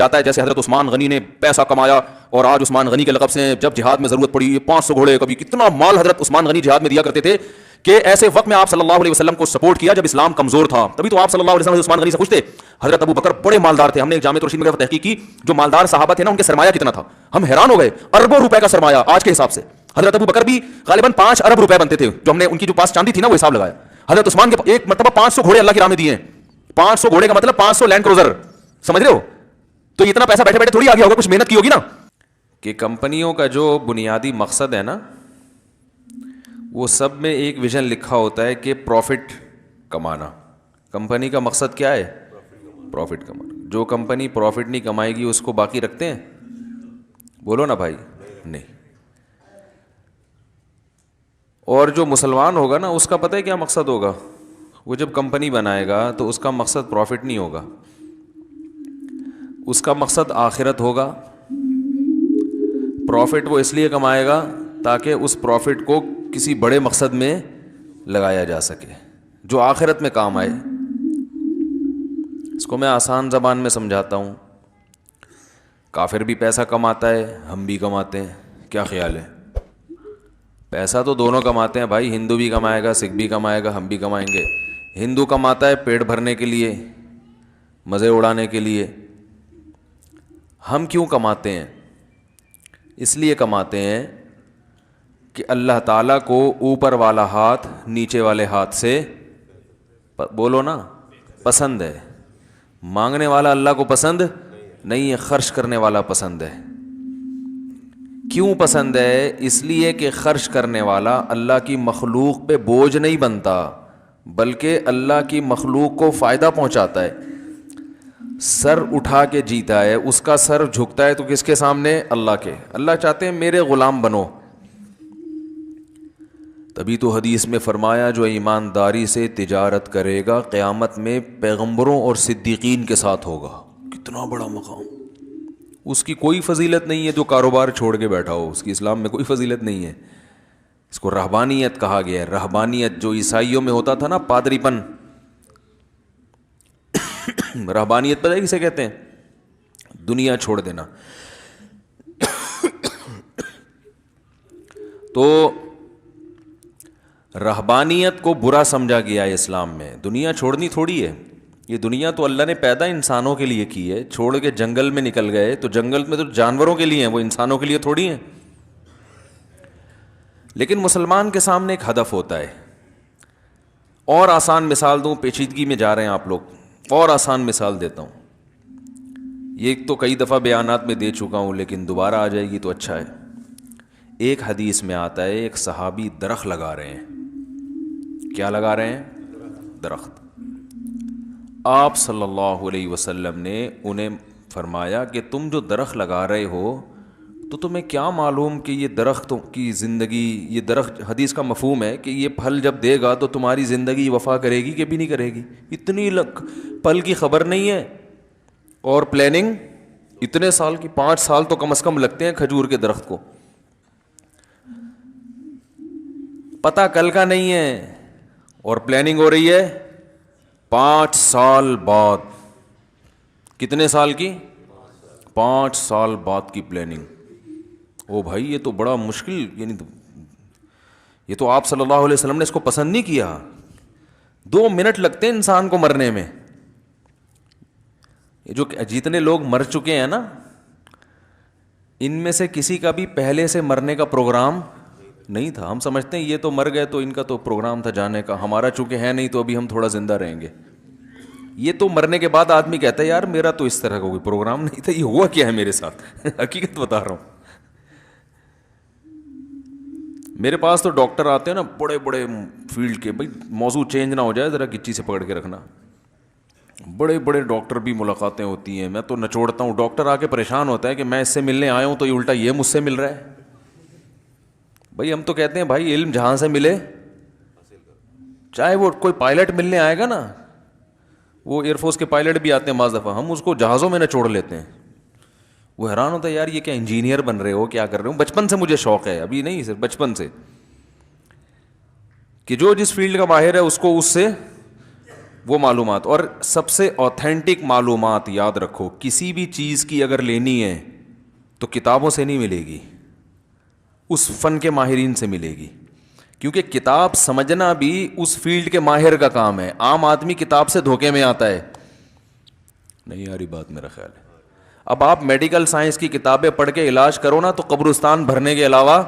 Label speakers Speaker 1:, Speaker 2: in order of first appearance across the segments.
Speaker 1: جاتا ہے جیسے حضرت عثمان غنی نے پیسہ کمایا اور آج عثمان غنی کے لقب سے جب جہاد میں ضرورت پڑی 500 گھوڑے, کبھی کتنا مال حضرت عثمان غنی جہاد میں دیا کرتے تھے کہ ایسے وقت میں آپ صلی اللہ علیہ وسلم کو سپورٹ کیا جب اسلام کمزور تھا. تبھی تو آپ صلی اللہ علیہ وسلم عثمان غنی سے پوچھتے. حضرت ابو بکر بڑے مالدار تھے. ہم نے ایک جامع رشید میں تحقیق کی, جو مالدار صحابہ تھے نا ان کے سرمایہ کتنا تھا, ہم حیران ہو گئے. اربوں روپے کا سرمایہ آج کے حساب سے. حضرت ابو بکر بھی غالباً 5 ارب روپے بنتے تھے, جو ہم نے ان کی جو پاس چاندی تھی نا وہ حساب لگایا. حضرت عثمان کے ایک مرتبہ 500 گھوڑے اللہ کی راہ میں دیے ہیں. 500 گھوڑے کا مطلب 500 لینڈ کروزر, سمجھ رہے ہو؟ تو اتنا پیسہ بیٹھے بیٹھے تھوڑی آ گیا ہوگا, کچھ محنت کی ہوگی نا.
Speaker 2: کہ کمپنیوں کا جو بنیادی مقصد ہے نا, وہ سب میں ایک ویژن لکھا ہوتا ہے کہ پروفٹ کمانا. کمپنی کا مقصد کیا ہے؟ پروفٹ کمانا. جو کمپنی پروفٹ نہیں کمائے گی اس کو باقی رکھتے ہیں؟ بولو نا بھائی, نہیں. اور جو مسلمان ہوگا نا اس کا پتہ ہے کیا مقصد ہوگا؟ وہ جب کمپنی بنائے گا تو اس کا مقصد پروفٹ نہیں ہوگا, اس کا مقصد آخرت ہوگا. پروفٹ وہ اس لیے کمائے گا تاکہ اس پروفٹ کو کسی بڑے مقصد میں لگایا جا سکے جو آخرت میں کام آئے. اس کو میں آسان زبان میں سمجھاتا ہوں. کافر بھی پیسہ کماتا ہے, ہم بھی کماتے ہیں, کیا خیال ہے؟ پیسہ تو دونوں کماتے ہیں بھائی. ہندو بھی کمائے گا, سکھ بھی کمائے گا, ہم بھی کمائیں گے. ہندو کماتا ہے پیٹ بھرنے کے لیے, مزے اڑانے کے لیے. ہم کیوں کماتے ہیں؟ اس لیے کماتے ہیں کہ اللہ تعالیٰ کو اوپر والا ہاتھ نیچے والے ہاتھ سے, بولو نا, پسند ہے. مانگنے والا اللہ کو پسند نہیں ہے, خرچ کرنے والا پسند ہے. کیوں پسند ہے؟ اس لیے کہ خرچ کرنے والا اللہ کی مخلوق پہ بوجھ نہیں بنتا بلکہ اللہ کی مخلوق کو فائدہ پہنچاتا ہے. سر اٹھا کے جیتا ہے, اس کا سر جھکتا ہے تو کس کے سامنے؟ اللہ کے. اللہ چاہتے ہیں میرے غلام بنو. تبھی تو حدیث میں فرمایا جو ایمانداری سے تجارت کرے گا قیامت میں پیغمبروں اور صدیقین کے ساتھ ہوگا. کتنا بڑا مقام. اس کی کوئی فضیلت نہیں ہے جو کاروبار چھوڑ کے بیٹھا ہو, اس کی اسلام میں کوئی فضیلت نہیں ہے. اس کو رہبانیت کہا گیا ہے. رہبانیت جو عیسائیوں میں ہوتا تھا نا, پادری پن, رہبانیت پتہ ہے کسے کہتے ہیں؟ دنیا چھوڑ دینا. تو رہبانیت کو برا سمجھا گیا ہے اسلام میں. دنیا چھوڑنی تھوڑی ہے. یہ دنیا تو اللہ نے پیدا انسانوں کے لیے کی ہے. چھوڑ کے جنگل میں نکل گئے تو جنگل میں تو جانوروں کے لیے ہیں, وہ انسانوں کے لیے تھوڑی ہیں. لیکن مسلمان کے سامنے ایک ہدف ہوتا ہے. اور آسان مثال دوں, پیچیدگی میں جا رہے ہیں آپ لوگ, اور آسان مثال دیتا ہوں. یہ تو کئی دفعہ بیانات میں دے چکا ہوں لیکن دوبارہ آ جائے گی تو اچھا ہے. ایک حدیث میں آتا ہے ایک صحابی درخت لگا رہے ہیں. کیا لگا رہے ہیں؟ درخت. آپ صلی اللہ علیہ وسلم نے انہیں فرمایا کہ تم جو درخت لگا رہے ہو تو تمہیں کیا معلوم کہ یہ درخت کی زندگی, یہ درخت, حدیث کا مفہوم ہے کہ یہ پھل جب دے گا تو تمہاری زندگی وفا کرے گی کہ بھی نہیں کرے گی. اتنی پل کی خبر نہیں ہے. اور پلاننگ اتنے سال کی, 5 سال تو کم از کم لگتے ہیں کھجور کے درخت کو. پتہ کل کا نہیں ہے اور پلاننگ ہو رہی ہے 5 سال بعد. کتنے سال کی؟ 5 سال بعد کی پلاننگ. او بھائی یہ تو بڑا مشکل, یعنی یہ تو آپ صلی اللہ علیہ وسلم نے اس کو پسند نہیں کیا. 2 منٹ لگتے ہیں انسان کو مرنے میں. یہ جو جتنے لوگ مر چکے ہیں نا, ان میں سے کسی کا بھی پہلے سے مرنے کا پروگرام نہیں تھا. ہم سمجھتے ہیں یہ تو مر گئے تو ان کا تو پروگرام تھا جانے کا, ہمارا چونکہ ہے نہیں تو ابھی ہم تھوڑا زندہ رہیں گے. یہ تو مرنے کے بعد آدمی کہتا ہے یار میرا تو اس طرح کا کوئی پروگرام نہیں تھا, یہ ہوا کیا ہے میرے ساتھ. حقیقت بتا رہا ہوں. میرے پاس تو ڈاکٹر آتے ہیں نا بڑے بڑے فیلڈ کے, بھائی موضوع چینج نہ ہو جائے ذرا گچی سے پکڑ کے رکھنا. بڑے بڑے ڈاکٹر بھی ملاقاتیں ہوتی ہیں, میں تو نچوڑتا ہوں. ڈاکٹر آ کے پریشان ہوتا ہے کہ میں اس سے ملنے آیا ہوں تو یہ الٹا یہ مجھ سے مل رہا ہے. بھائی ہم تو کہتے ہیں بھائی علم جہاں سے ملے, چاہے وہ کوئی پائلٹ ملنے آئے گا نا, وہ ایئر فورس کے پائلٹ بھی آتے ہیں بعض دفعہ, ہم اس کو جہازوں میں نچوڑ لیتے ہیں. وہ حیران ہوتا ہے یار یہ کیا انجینئر بن رہے ہو, کیا کر رہے ہو. بچپن سے مجھے شوق ہے, ابھی نہیں صرف بچپن سے, کہ جو جس فیلڈ کا ماہر ہے اس کو اس سے وہ معلومات. اور سب سے اوتھینٹک معلومات یاد رکھو, کسی بھی چیز کی اگر لینی ہے تو کتابوں سے نہیں ملے گی, اس فن کے ماہرین سے ملے گی, کیونکہ کتاب سمجھنا بھی اس فیلڈ کے ماہر کا کام ہے. عام آدمی کتاب سے دھوکے میں آتا ہے. نہیں یاری بات میرا خیال ہے. اب آپ میڈیکل سائنس کی کتابیں پڑھ کے علاج کرو نا تو قبرستان بھرنے کے علاوہ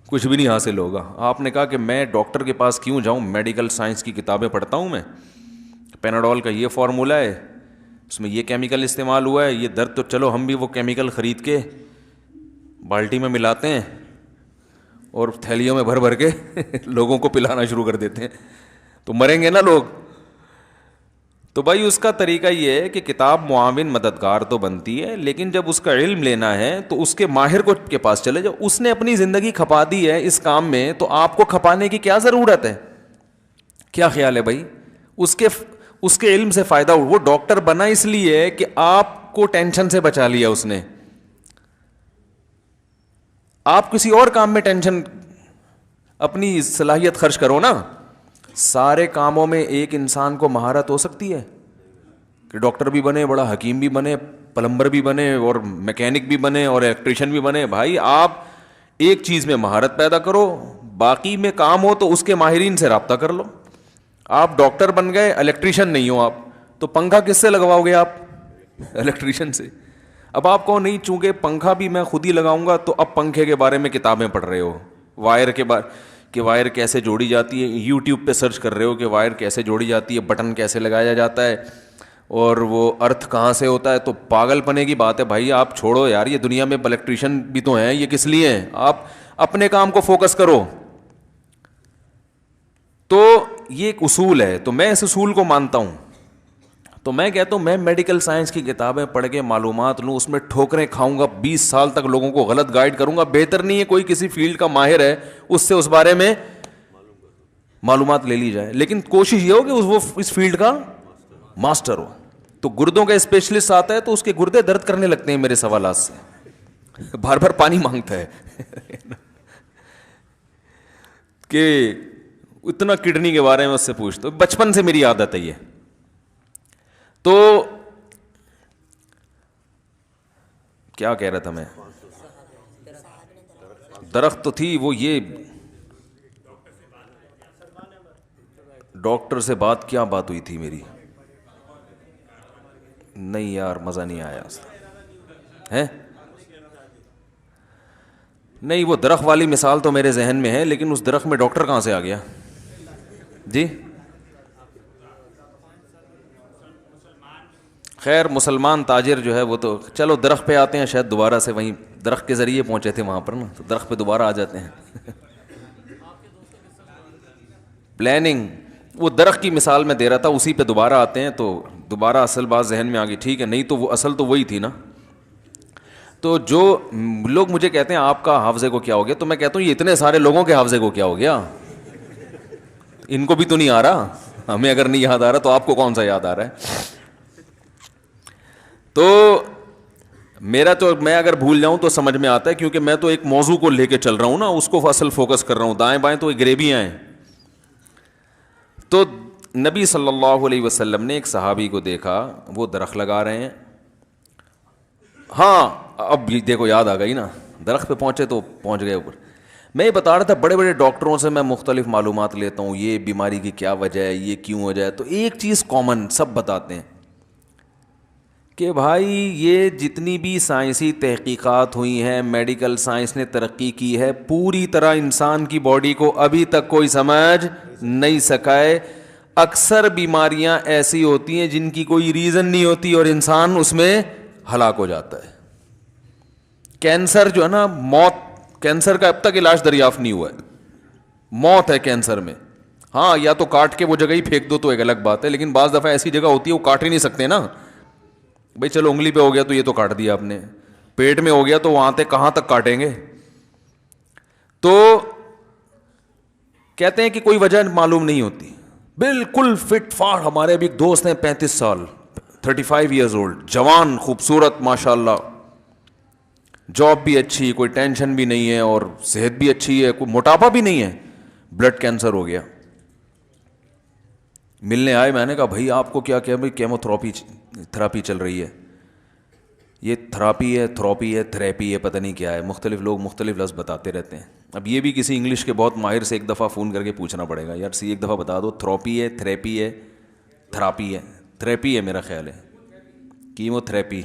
Speaker 2: کچھ بھی نہیں حاصل ہوگا. آپ نے کہا کہ میں ڈاکٹر کے پاس کیوں جاؤں, میڈیکل سائنس کی کتابیں پڑھتا ہوں میں, پیناڈول کا یہ فارمولہ ہے, اس میں یہ کیمیکل استعمال ہوا ہے, یہ درد, تو چلو ہم بھی وہ کیمیکل خرید کے بالٹی میں ملاتے ہیں اور تھیلیوں میں بھر بھر کے لوگوں کو پلانا شروع کر دیتے ہیں, تو مریں گے نا لوگ. تو بھائی اس کا طریقہ یہ ہے کہ کتاب معاون مددگار تو بنتی ہے, لیکن جب اس کا علم لینا ہے تو اس کے ماہر کو کے پاس چلے جاؤ. اس نے اپنی زندگی کھپا دی ہے اس کام میں, تو آپ کو کھپانے کی کیا ضرورت ہے؟ کیا خیال ہے بھائی؟ اس کے علم سے فائدہ ہو. وہ ڈاکٹر بنا اس لیے کہ آپ کو ٹینشن سے بچا لیا اس نے. آپ کسی اور کام میں ٹینشن, اپنی صلاحیت خرچ کرو نا. سارے کاموں میں ایک انسان کو مہارت ہو سکتی ہے کہ ڈاکٹر بھی بنے, بڑا حکیم بھی بنے, پلمبر بھی بنے, اور میکینک بھی بنے, اور الیکٹریشین بھی بنے. بھائی آپ ایک چیز میں مہارت پیدا کرو, باقی میں کام ہو تو اس کے ماہرین سے رابطہ کر لو. آپ ڈاکٹر بن گئے, الیکٹریشین نہیں ہو آپ, تو پنکھا کس سے لگواؤ گے آپ؟ الیکٹریشین سے. اب آپ کو نہیں, چونکہ پنکھا بھی میں خود ہی لگاؤں گا, تو اب پنکھے کے بارے میں کتابیں پڑھ رہے ہو, وائر کے بارے کہ وائر کیسے جوڑی جاتی ہے, یوٹیوب پہ سرچ کر رہے ہو کہ وائر کیسے جوڑی جاتی ہے, بٹن کیسے لگایا جاتا ہے, اور وہ ارتھ کہاں سے ہوتا ہے. تو پاگل پنے کی بات ہے بھائی, آپ چھوڑو یار, یہ دنیا میں الیکٹریشین بھی تو ہیں, یہ کس لیے ہیں؟ آپ اپنے کام کو فوکس کرو. تو یہ ایک اصول ہے, تو میں اس اصول کو مانتا ہوں. تو میں کہتا ہوں میں میڈیکل سائنس کی کتابیں پڑھ کے معلومات لوں, اس میں ٹھوکریں کھاؤں گا, 20 سال تک لوگوں کو غلط گائیڈ کروں گا. بہتر نہیں ہے کوئی کسی فیلڈ کا ماہر ہے, اس سے اس بارے میں معلومات لے لی جائے, لیکن کوشش یہ ہو کہ وہ اس فیلڈ کا ماسٹر ہو. تو گردوں کا اسپیشلسٹ آتا ہے تو اس کے گردے درد کرنے لگتے ہیں میرے سوالات سے, بار بار پانی مانگتا ہے کہ اتنا کڈنی کے بارے میں اس سے پوچھتا ہوں. بچپن سے میری عادت ہے یہ. تو کیا کہہ رہا تھا میں؟ درخت تو تھی وہ, یہ ڈاکٹر سے بات, کیا بات ہوئی تھی میری؟ نہیں یار مزہ نہیں آیا ہے. نہیں, وہ درخت والی مثال تو میرے ذہن میں ہے, لیکن اس درخت میں ڈاکٹر کہاں سے آ گیا جی؟ خیر مسلمان تاجر جو ہے وہ تو, چلو درخت پہ آتے ہیں, شاید دوبارہ سے وہیں درخت کے ذریعے پہنچے تھے وہاں پر نا, تو درخت پہ دوبارہ آ جاتے ہیں. پلاننگ, وہ درخت کی مثال میں دے رہا تھا, اسی پہ دوبارہ آتے ہیں, تو دوبارہ اصل بات ذہن میں آ گئی. ٹھیک ہے, نہیں تو وہ اصل تو وہی تھی نا. تو جو لوگ مجھے کہتے ہیں آپ کا حافظے کو کیا ہو گیا, تو میں کہتا ہوں یہ اتنے سارے لوگوں کے حافظے کو کیا ہو گیا, ان کو بھی تو نہیں آ رہا. ہمیں اگر نہیں یاد آ رہا تو آپ کو کون سا یاد آ رہا ہے؟ تو میرا تو, میں اگر بھول جاؤں تو سمجھ میں آتا ہے, کیونکہ میں تو ایک موضوع کو لے کے چل رہا ہوں نا, اس کو اصل فوکس کر رہا ہوں. دائیں بائیں تو گریبیاں ہیں. تو نبی صلی اللہ علیہ وسلم نے ایک صحابی کو دیکھا, وہ درخت لگا رہے ہیں. ہاں اب دیکھو یاد آ گئی نا, درخت پہ پہنچے تو پہنچ گئے اوپر. میں یہ بتا رہا تھا, بڑے بڑے ڈاکٹروں سے میں مختلف معلومات لیتا ہوں, یہ بیماری کی کیا وجہ ہے, یہ کیوں ہو جائے. تو ایک چیز کامن سب بتاتے ہیں کہ بھائی یہ جتنی بھی سائنسی تحقیقات ہوئی ہیں, میڈیکل سائنس نے ترقی کی ہے, پوری طرح انسان کی باڈی کو ابھی تک کوئی سمجھ نہیں سکا ہے. اکثر بیماریاں ایسی ہوتی ہیں جن کی کوئی ریزن نہیں ہوتی اور انسان اس میں ہلاک ہو جاتا ہے. کینسر جو ہے نا, موت, کینسر کا اب تک علاج دریافت نہیں ہوا ہے, موت ہے کینسر میں. ہاں یا تو کاٹ کے وہ جگہ ہی پھینک دو تو ایک الگ بات ہے, لیکن بعض دفعہ ایسی جگہ ہوتی ہے وہ کاٹ ہی نہیں سکتے نا. بھائی چلو انگلی پہ ہو گیا تو یہ تو کاٹ دیا آپ نے, پیٹ میں ہو گیا تو وہاں تک کہاں تک کاٹیں گے. تو کہتے ہیں کہ کوئی وجہ معلوم نہیں ہوتی. بالکل فٹ فاٹ, ہمارے ابھی ایک دوست ہیں 35 سال, 35 ایئرز اولڈ, جوان, خوبصورت, ماشاء اللہ, جاب بھی اچھی, کوئی ٹینشن بھی نہیں ہے, اور صحت بھی اچھی ہے, کوئی موٹاپا بھی نہیں ہے, بلڈ کینسر ہو گیا. ملنے آئے, میں نے کہا بھائی آپ کو کیا بھائی کیمو تھراپی چل رہی ہے. یہ تھراپی ہے, تھراپی ہے, تھریپی ہے, پتہ نہیں کیا ہے, مختلف لوگ مختلف لفظ بتاتے رہتے ہیں. اب یہ بھی کسی انگلش کے بہت ماہر سے ایک دفعہ فون کر کے پوچھنا پڑے گا, یار ایک دفعہ بتا دو تھراپی ہے, تھریپی ہے, تھراپی ہے, تھریپی ہے میرا خیال ہے, کیمو تھریپی.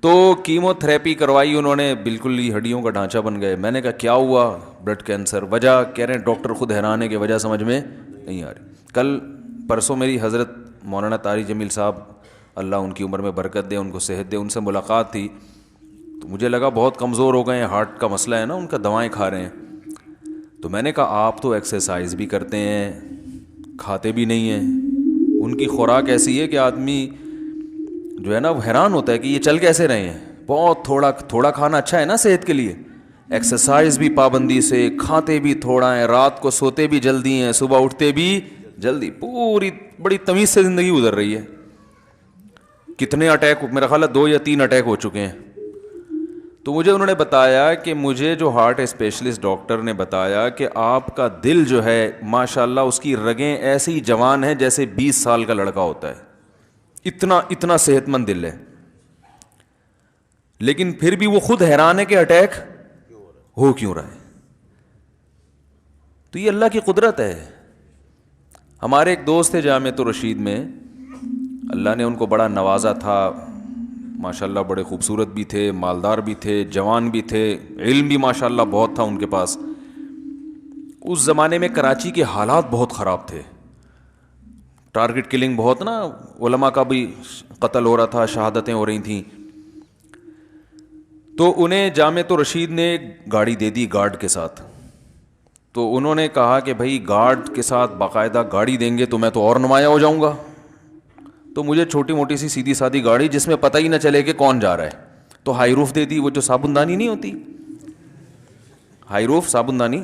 Speaker 2: تو کیمو تھریپی کروائی انہوں نے, بالکل ہی ہڈیوں کا ڈھانچہ بن گئے. میں نے کہا کیا ہوا؟ Blood cancer. وجہ کہہ رہے ہیں ڈاکٹر خود حیران ہے کہ وجہ سمجھ میں نہیں آ رہی. کل پرسوں میری حضرت مولانا طارق جمیل صاحب, اللہ ان کی عمر میں برکت دے, ان کو صحت دے, ان سے ملاقات تھی. تو مجھے لگا بہت کمزور ہو گئے ہیں, ہارٹ کا مسئلہ ہے نا ان کا, دوائیں کھا رہے ہیں. تو میں نے کہا آپ تو ایکسرسائز بھی کرتے ہیں, کھاتے بھی نہیں ہیں, ان کی خوراک ایسی ہے کہ آدمی جو ہے نا وہ حیران ہوتا ہے کہ یہ چل کیسے رہے ہیں. بہت تھوڑا کھانا اچھا ہے نا صحت کے لیے, ایکسرسائز بھی پابندی سے, کھاتے بھی تھوڑا ہیں, رات کو سوتے بھی جلدی ہیں, صبح اٹھتے بھی جلدی, پوری بڑی تمیز سے زندگی گزر رہی ہے. کتنے اٹیک, میرا خیال ہے 2 یا 3 اٹیک ہو چکے ہیں. تو مجھے انہوں نے بتایا کہ مجھے جو ہارٹ اسپیشلسٹ ڈاکٹر نے بتایا کہ آپ کا دل جو ہے ماشاءاللہ اس کی رگیں ایسی جوان ہیں جیسے 20 سال کا لڑکا ہوتا ہے, اتنا صحت مند دل ہے. لیکن پھر بھی وہ خود حیران ہے کہ اٹیک ہو کیوں رہا ہے. تو یہ اللہ کی قدرت ہے. ہمارے ایک دوست تھے جامعۃ الرشید میں, اللہ نے ان کو بڑا نوازا تھا, ماشاءاللہ بڑے خوبصورت بھی تھے, مالدار بھی تھے, جوان بھی تھے, علم بھی ماشاءاللہ بہت تھا ان کے پاس. اس زمانے میں کراچی کے حالات بہت خراب تھے, ٹارگٹ کلنگ بہت نا, علماء کا بھی قتل ہو رہا تھا, شہادتیں ہو رہی تھیں. تو انہیں جامعۃ الرشید نے گاڑی دے دی گارڈ کے ساتھ. تو انہوں نے کہا کہ بھائی گارڈ کے ساتھ باقاعدہ گاڑی دیں گے تو میں تو اور نمایاں ہو جاؤں گا. تو مجھے چھوٹی موٹی سی سیدھی سادھی گاڑی جس میں پتہ ہی نہ چلے کہ کون جا رہا ہے, تو ہائی روف دے دی. وہ جو صابن دانی نہیں ہوتی, ہائی روف صابن دانی,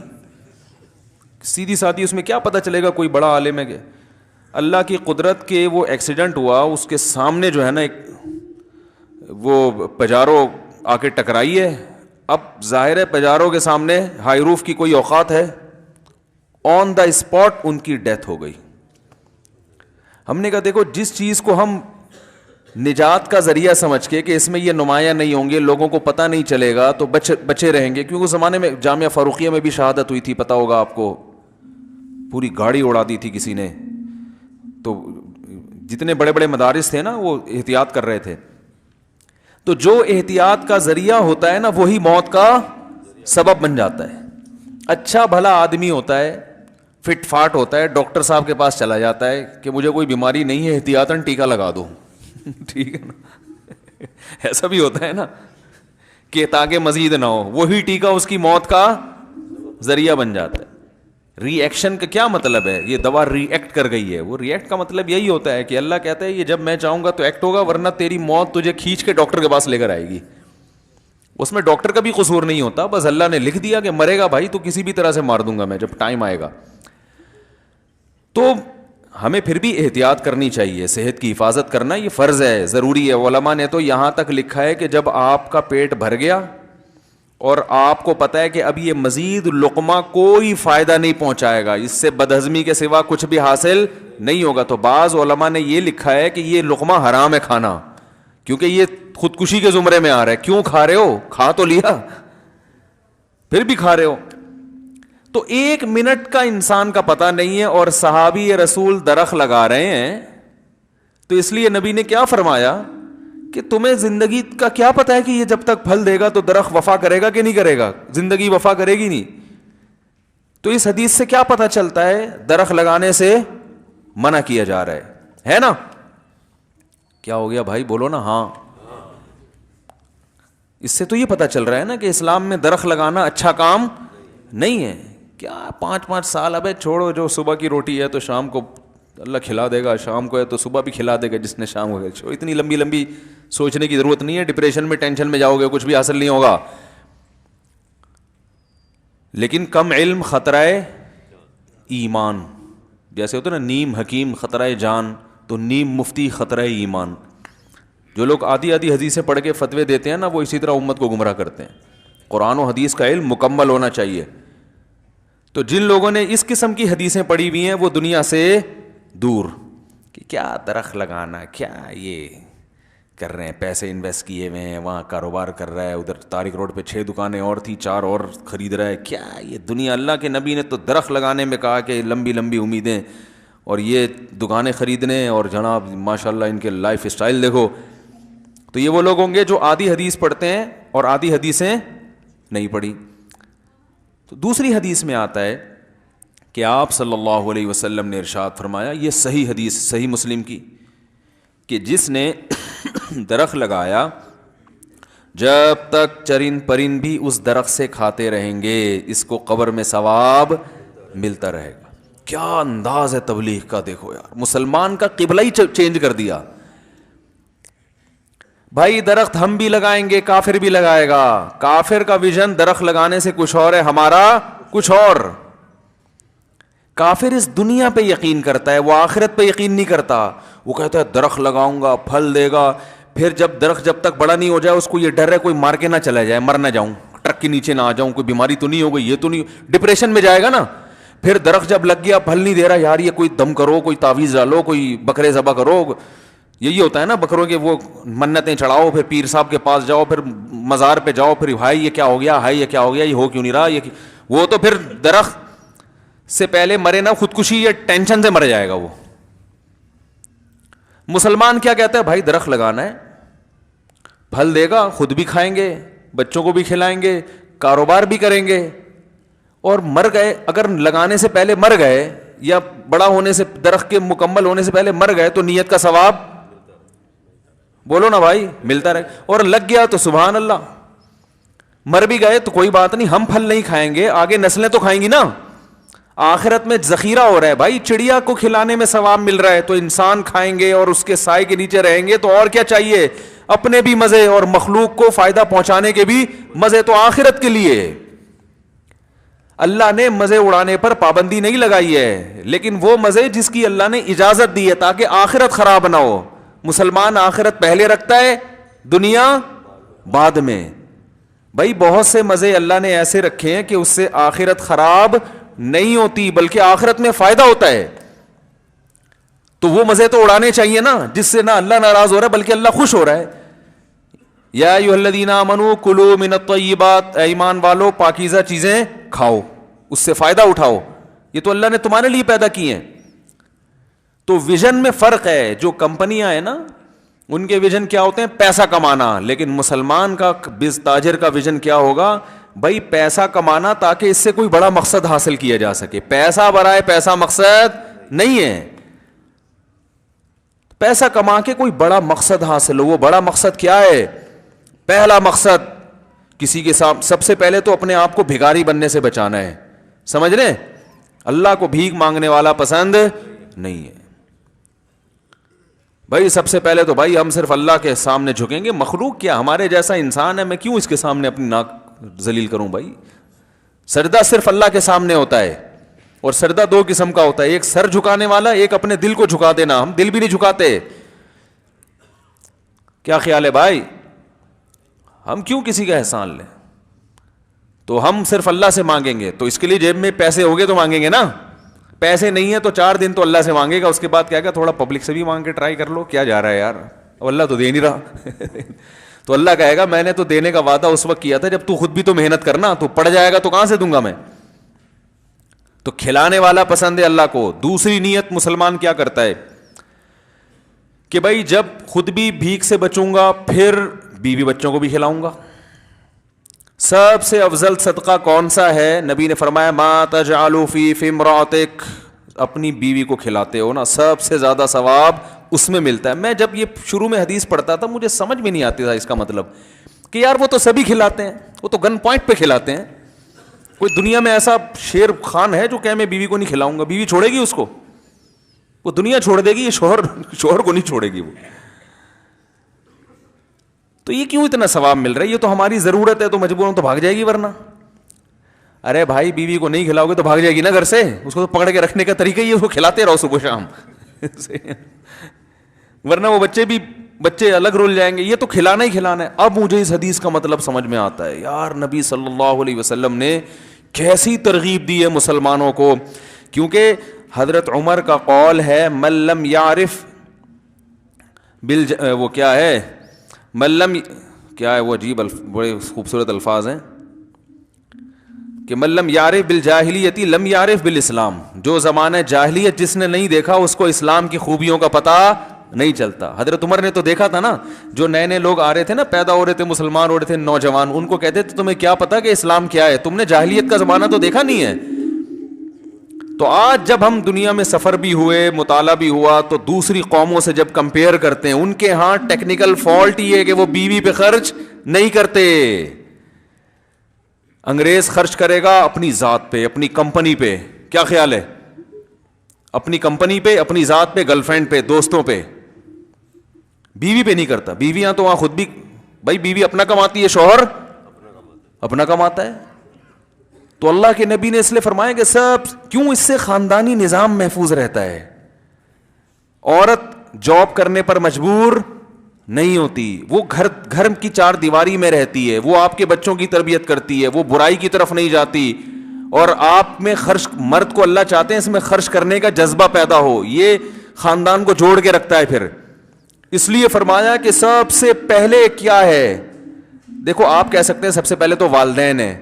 Speaker 2: سیدھی سادھی, اس میں کیا پتہ چلے گا کوئی بڑا عالم ہے کہ. اللہ کی قدرت کے وہ ایکسیڈنٹ ہوا, اس کے سامنے جو ہے نا ایک وہ پجارو آ کے ٹکرائی ہے. اب ظاہر ہے پجارو کے سامنے ہائی روف کی کوئی اوقات ہے, آن دا اسپاٹ ان کی ڈیتھ ہو گئی. ہم نے کہا دیکھو جس چیز کو ہم نجات کا ذریعہ سمجھ کے کہ اس میں یہ نمایاں نہیں ہوں گے, لوگوں کو پتہ نہیں چلے گا تو بچے رہیں گے. کیونکہ اس زمانے میں جامعہ فاروقیہ میں بھی شہادت ہوئی تھی, پتہ ہوگا آپ کو, پوری گاڑی اڑا دی تھی کسی نے. تو جتنے بڑے بڑے مدارس تھے نا وہ احتیاط کر رہے تھے. تو جو احتیاط کا ذریعہ ہوتا ہے نا وہی موت کا سبب بن جاتا ہے. اچھا بھلا آدمی ہوتا ہے, فٹ فاٹ ہوتا ہے, ڈاکٹر صاحب کے پاس چلا جاتا ہے کہ مجھے کوئی بیماری نہیں ہے, احتیاطاً ٹیکا لگا دو. ٹھیک ہے نا, ایسا بھی ہوتا ہے نا کہ تاکہ مزید نہ ہو, وہی ٹیکا اس کی موت کا ذریعہ بن جاتا ہے. ری ایکشن کا کیا مطلب ہے؟ یہ دوا ری ایکٹ کر گئی ہے. وہ ری ایکٹ کا مطلب یہی ہوتا ہے کہ اللہ کہتا ہے یہ جب میں چاہوں گا تو ایکٹ ہوگا, ورنہ تیری موت تجھے کھینچ کے ڈاکٹر کے پاس لے کر آئے گی. اس میں ڈاکٹر کا بھی قصور نہیں ہوتا, بس اللہ نے لکھ دیا کہ مرے گا بھائی تو کسی بھی طرح سے مار دوں گا میں جب ٹائم آئے گا. تو ہمیں پھر بھی احتیاط کرنی چاہیے, صحت کی حفاظت کرنا یہ فرض ہے, ضروری ہے. علماء نے تو یہاں تک لکھا ہے کہ جب آپ کا پیٹ بھر گیا اور آپ کو پتہ ہے کہ اب یہ مزید لقمہ کوئی فائدہ نہیں پہنچائے گا, اس سے بدہضمی کے سوا کچھ بھی حاصل نہیں ہوگا, تو بعض علماء نے یہ لکھا ہے کہ یہ لقمہ حرام ہے کھانا, کیونکہ یہ خودکشی کے زمرے میں آ رہا ہے. کیوں کھا رہے ہو؟ کھا تو لیا, پھر بھی کھا رہے ہو. تو 1 منٹ کا انسان کا پتہ نہیں ہے, اور صحابی رسول درخت لگا رہے ہیں. تو اس لیے نبی نے کیا فرمایا کہ تمہیں زندگی کا کیا پتہ ہے کہ یہ جب تک پھل دے گا تو درخت وفا کرے گا کہ نہیں کرے گا؟ زندگی وفا کرے گی نہیں. تو اس حدیث سے کیا پتہ چلتا ہے؟ درخت لگانے سے منع کیا جا رہا ہے نا. کیا ہو گیا بھائی, بولو نا ہاں. اس سے تو یہ پتہ چل رہا ہے نا کہ اسلام میں درخت لگانا اچھا کام نہیں ہے. کیا 5 سال ابے چھوڑو, جو صبح کی روٹی ہے تو شام کو اللہ کھلا دے گا, شام کو ہے تو صبح بھی کھلا دے گا جس نے شام کو چھوڑو. اتنی لمبی سوچنے کی ضرورت نہیں ہے, ڈپریشن میں ٹینشن میں جاؤ گے کچھ بھی حاصل نہیں ہوگا. لیکن کم علم خطرہ ایمان, جیسے ہوتا ہے نا نیم حکیم خطرہ جان, تو نیم مفتی خطرہ ایمان. جو لوگ آدھی حدیثیں پڑھ کے فتوے دیتے ہیں نا وہ اسی طرح امت کو گمراہ کرتے ہیں. قرآن و حدیث کا علم مکمل ہونا چاہیے. تو جن لوگوں نے اس قسم کی حدیثیں پڑھی ہوئی ہیں وہ دنیا سے دور کہ کیا درخت لگانا, کیا یہ کر رہے ہیں, پیسے انویسٹ کیے ہوئے ہیں, وہاں کاروبار کر رہا ہے, ادھر طارق روڈ پہ 6 دکانیں اور تھی, 4 اور خرید رہا ہے, کیا یہ دنیا. اللہ کے نبی نے تو درخت لگانے میں کہا کہ لمبی لمبی امیدیں, اور یہ دکانیں خریدنے, اور جناب ماشاء اللہ ان کے لائف اسٹائل دیکھو. تو یہ وہ لوگ ہوں گے جو آدھی حدیث پڑھتے ہیں اور آدھی حدیثیں نہیں پڑھی. تو دوسری حدیث میں آتا ہے کہ آپ صلی اللہ علیہ وسلم نے ارشاد فرمایا, یہ صحیح حدیث صحیح مسلم کی, کہ جس نے درخت لگایا جب تک چرند پرند بھی اس درخت سے کھاتے رہیں گے اس کو قبر میں ثواب ملتا رہے گا. کیا انداز ہے تبلیغ کا, دیکھو یار, مسلمان کا قبلہ ہی چینج کر دیا. بھائی درخت ہم بھی لگائیں گے, کافر بھی لگائے گا. کافر کا ویژن درخت لگانے سے کچھ اور ہے, ہمارا کچھ اور. کافر اس دنیا پہ یقین کرتا ہے, وہ آخرت پہ یقین نہیں کرتا. وہ کہتا ہے درخت لگاؤں گا, پھل دے گا, پھر جب درخت جب تک بڑا نہیں ہو جائے اس کو یہ ڈر ہے کوئی مار کے نہ چلا جائے, مر نہ جاؤں, ٹرک کے نیچے نہ آ جاؤں, کوئی بیماری تو نہیں ہو گئی, یہ تو نہیں, ڈپریشن میں جائے گا نا. پھر درخت جب لگ گیا, پھل نہیں دے رہا, یار یہ کوئی دم کرو, کوئی تعویذ ڈالو, کوئی بکرے ذبح کرو. یہی ہوتا ہے نا بکروں کے, وہ منتیں چڑھاؤ, پھر پیر صاحب کے پاس جاؤ, پھر مزار پہ جاؤ, پھر بھائی یہ کیا ہو گیا, ہائی یہ کیا ہو گیا, یہ ہو کیوں نہیں رہا, یہ وہ تو پھر درخت سے پہلے مرے نا خودکشی یا ٹینشن سے مر جائے گا وہ. مسلمان کیا کہتا ہے, بھائی درخت لگانا ہے, پھل دے گا, خود بھی کھائیں گے, بچوں کو بھی کھلائیں گے, کاروبار بھی کریں گے. اور مر گئے, اگر لگانے سے پہلے مر گئے یا بڑا ہونے سے, درخت کے مکمل ہونے سے پہلے مر گئے تو نیت کا ثواب, بولو نا بھائی, ملتا رہے. اور لگ گیا تو سبحان اللہ. مر بھی گئے تو کوئی بات نہیں, ہم پھل نہیں کھائیں گے, آگے نسلیں تو کھائیں گی نا. آخرت میں ذخیرہ ہو رہا ہے بھائی, چڑیا کو کھلانے میں ثواب مل رہا ہے, تو انسان کھائیں گے اور اس کے سائے کے نیچے رہیں گے, تو اور کیا چاہیے, اپنے بھی مزے اور مخلوق کو فائدہ پہنچانے کے بھی مزے. تو آخرت کے لیے اللہ نے مزے اڑانے پر پابندی نہیں لگائی ہے, لیکن وہ مزے جس کی اللہ نے اجازت دی ہے تاکہ آخرت خراب نہ ہو. مسلمان آخرت پہلے رکھتا ہے, دنیا بعد میں. بھائی بہت سے مزے اللہ نے ایسے رکھے ہیں کہ اس سے آخرت خراب نہیں ہوتی بلکہ آخرت میں فائدہ ہوتا ہے. تو وہ مزے تو اڑانے چاہیے نا جس سے نہ اللہ ناراض ہو رہا ہے بلکہ اللہ خوش ہو رہا ہے. یا ایھا الذین آمنوا کلوا من الطیبات, اے ایمان والو پاکیزہ چیزیں کھاؤ, اس سے فائدہ اٹھاؤ, یہ تو اللہ نے تمہارے لیے پیدا کی ہیں. تو ویژن میں فرق ہے. جو کمپنیاں ہیں نا ان کے ویژن کیا ہوتے ہیں, پیسہ کمانا, لیکن مسلمان کا تاجر کا ویژن کیا ہوگا, بھائی پیسہ کمانا تاکہ اس سے کوئی بڑا مقصد حاصل کیا جا سکے. پیسہ برائے پیسہ مقصد نہیں ہے, پیسہ کما کے کوئی بڑا مقصد حاصل ہو. وہ بڑا مقصد کیا ہے, پہلا مقصد کسی کے ساتھ سب سے پہلے تو اپنے آپ کو بھکاری بننے سے بچانا ہے, سمجھ رہے, اللہ کو بھیک مانگنے والا پسند نہیں ہے. بھائی سب سے پہلے تو بھائی ہم صرف اللہ کے سامنے جھکیں گے. مخلوق کیا, ہمارے جیسا انسان ہے, میں کیوں اس کے سامنے اپنی ناک ذلیل کروں. بھائی سجدہ صرف اللہ کے سامنے ہوتا ہے, اور سجدہ 2 قسم کا ہوتا ہے, ایک سر جھکانے والا, ایک اپنے دل کو جھکا دینا. ہم دل بھی نہیں جھکاتے. کیا خیال ہے بھائی, ہم کیوں کسی کا احسان لیں. تو ہم صرف اللہ سے مانگیں گے, تو اس کے لیے جیب میں پیسے ہوگے تو مانگیں گے نا. پیسے نہیں ہے تو 4 دن تو اللہ سے مانگے گا, اس کے بعد کیا کہ تھوڑا پبلک سے بھی مانگ کے ٹرائی کر لو, کیا جا رہا ہے یار, اب اللہ تو دے نہیں رہا. تو اللہ کہے گا میں نے تو دینے کا وعدہ اس وقت کیا تھا جب تو خود بھی تو محنت کرنا, تو پڑ جائے گا تو کہاں سے دوں گا میں. تو کھلانے والا پسند ہے اللہ کو. دوسری نیت مسلمان کیا کرتا ہے کہ بھائی جب خود بھی بھیک سے بچوں گا پھر بیوی بچوں کو بھی کھلاؤں گا. سب سے افضل صدقہ کون سا ہے, نبی نے فرمایا ما تجعل فی امرأتک, اپنی بیوی کو کھلاتے ہو نا سب سے زیادہ ثواب اس میں ملتا ہے. میں جب یہ شروع میں حدیث پڑھتا تھا مجھے سمجھ میں نہیں آتی تھا اس کا مطلب کہ یار وہ تو سبھی کھلاتے ہیں, وہ تو گن پوائنٹ پہ کھلاتے ہیں. کوئی دنیا میں ایسا شیر خان ہے جو کہ میں بیوی کو نہیں کھلاؤں گا, بیوی چھوڑے گی اس کو, وہ دنیا چھوڑ دے گی, یہ شوہر کو نہیں چھوڑے گی وہ. تو یہ کیوں اتنا ثواب مل رہا ہے, یہ تو ہماری ضرورت ہے تو مجبوروں تو بھاگ جائے گی ورنہ. ارے بھائی بیوی کو نہیں کھلاؤ گے تو بھاگ جائے گی نا گھر سے, اس کو تو پکڑ کے رکھنے کا طریقہ یہ, اس کو کھلاتے رہو صبح شام, ورنہ وہ بچے الگ رول جائیں گے. یہ تو کھلانا ہی کھلانا ہے. اب مجھے اس حدیث کا مطلب سمجھ میں آتا ہے, یار نبی صلی اللہ علیہ وسلم نے کیسی ترغیب دی ہے مسلمانوں کو, کیونکہ حضرت عمر کا قول ہے من لم یعرف وہ کیا ہے ملم کیا ہے وہ عجیب بڑے خوبصورت الفاظ ہیں کہ ملم یعرف بالجاہلیتی لم یعرف بالاسلام. جو زمانہ جاہلیت جس نے نہیں دیکھا اس کو اسلام کی خوبیوں کا پتہ نہیں چلتا. حضرت عمر نے تو دیکھا تھا نا, جو نئے نئے لوگ آ رہے تھے نا, پیدا ہو رہے تھے, مسلمان ہو رہے تھے, نوجوان, ان کو کہتے تھے تمہیں کیا پتا کہ اسلام کیا ہے, تم نے جاہلیت کا زمانہ تو دیکھا نہیں ہے. تو آج جب ہم دنیا میں سفر بھی ہوئے, مطالعہ بھی ہوا, تو دوسری قوموں سے جب کمپیئر کرتے ہیں, ان کے ہاں ٹیکنیکل فالٹ یہ ہے کہ وہ بیوی پہ خرچ نہیں کرتے. انگریز خرچ کرے گا اپنی ذات پہ, اپنی کمپنی پہ, کیا خیال ہے, اپنی کمپنی پہ, اپنی ذات پہ, گرل فرینڈ پہ, دوستوں پہ, بیوی پہ نہیں کرتا. بیویاں تو وہاں خود بھی, بھائی بیوی اپنا کماتی ہے, شوہر اپنا کماتا ہے. تو اللہ کے نبی نے اس لیے فرمایا کہ سب کیوں, اس سے خاندانی نظام محفوظ رہتا ہے. عورت جاب کرنے پر مجبور نہیں ہوتی, وہ گھر کی چار دیواری میں رہتی ہے, وہ آپ کے بچوں کی تربیت کرتی ہے, وہ برائی کی طرف نہیں جاتی, اور آپ میں خرچ, مرد کو اللہ چاہتے ہیں اس میں خرچ کرنے کا جذبہ پیدا ہو, یہ خاندان کو جوڑ کے رکھتا ہے. پھر اس لیے فرمایا کہ سب سے پہلے کیا ہے, دیکھو آپ کہہ سکتے ہیں سب سے پہلے تو والدین ہیں,